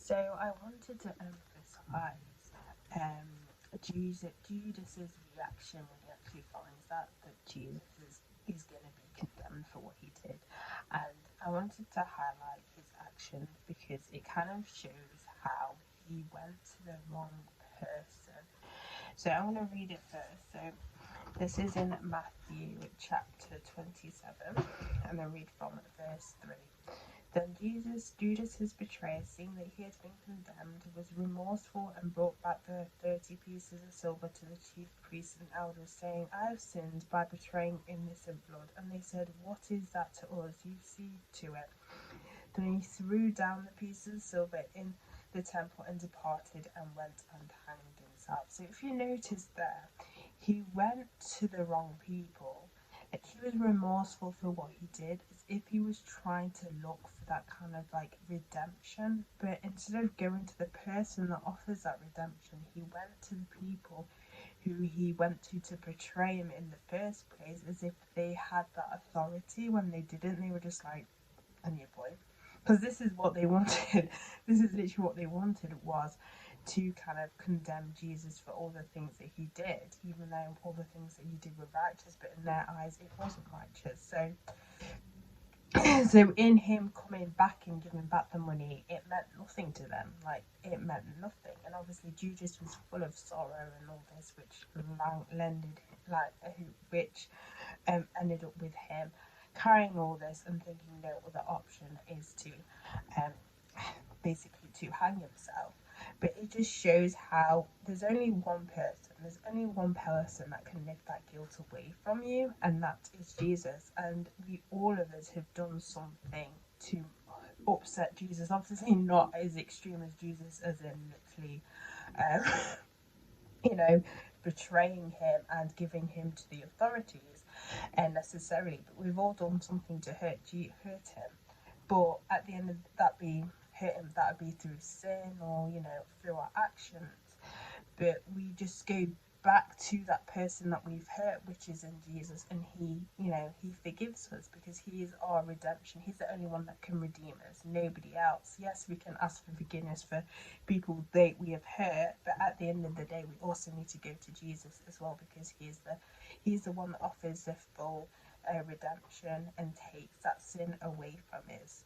So I wanted to emphasize Judas's reaction when he actually finds out that Jesus is going to be condemned for what he did, and I wanted to highlight his actions because it kind of shows how he went to the wrong person. So I'm going to read it first. So this is in Matthew chapter 27, and I read from verse 3. Then Judas, his betrayer, seeing that he had been condemned, was remorseful and brought back the 30 pieces of silver to the chief priests and elders, saying, I have sinned by betraying innocent blood. And they said, What is that to us? You see to it. Then he threw down the pieces of silver in the temple and departed and went and hanged himself. So if you notice there, he went to the wrong people. Like, he was remorseful for what he did, as if he was trying to look for that kind of like redemption. But instead of going to the person that offers that redemption, he went to the people who he went to betray him in the first place, as if they had that authority when they didn't. They were just like, and your boy. Because this is what they wanted. This is literally what they wanted, was to kind of condemn Jesus for all the things that he did, even though all the things that he did were righteous, but in their eyes it wasn't righteous. So in him coming back and giving back the money, it meant nothing to them. Like, it meant nothing. And obviously Judas was full of sorrow and all this, which ended up with him carrying all this and thinking no other option is to um, basically to hang himself. But it just shows how there's only one person that can lift that guilt away from you, and that is Jesus. And we, all of us, have done something to upset Jesus. Obviously not as extreme as Jesus, as in literally um, betraying him and giving him to the authorities, and necessarily, but we've all done something to hurt him. But at the end of that, being hurt him, that would be through sin or through our actions. But we just go back to that person that we've hurt, which is in Jesus, and he forgives us because he is our redemption. He's the only one that can redeem us, nobody else. Yes, we can ask for forgiveness for people that we have hurt, but at the end of the day, we also need to go to Jesus as well, because he's the one that offers the full redemption and takes that sin away from us.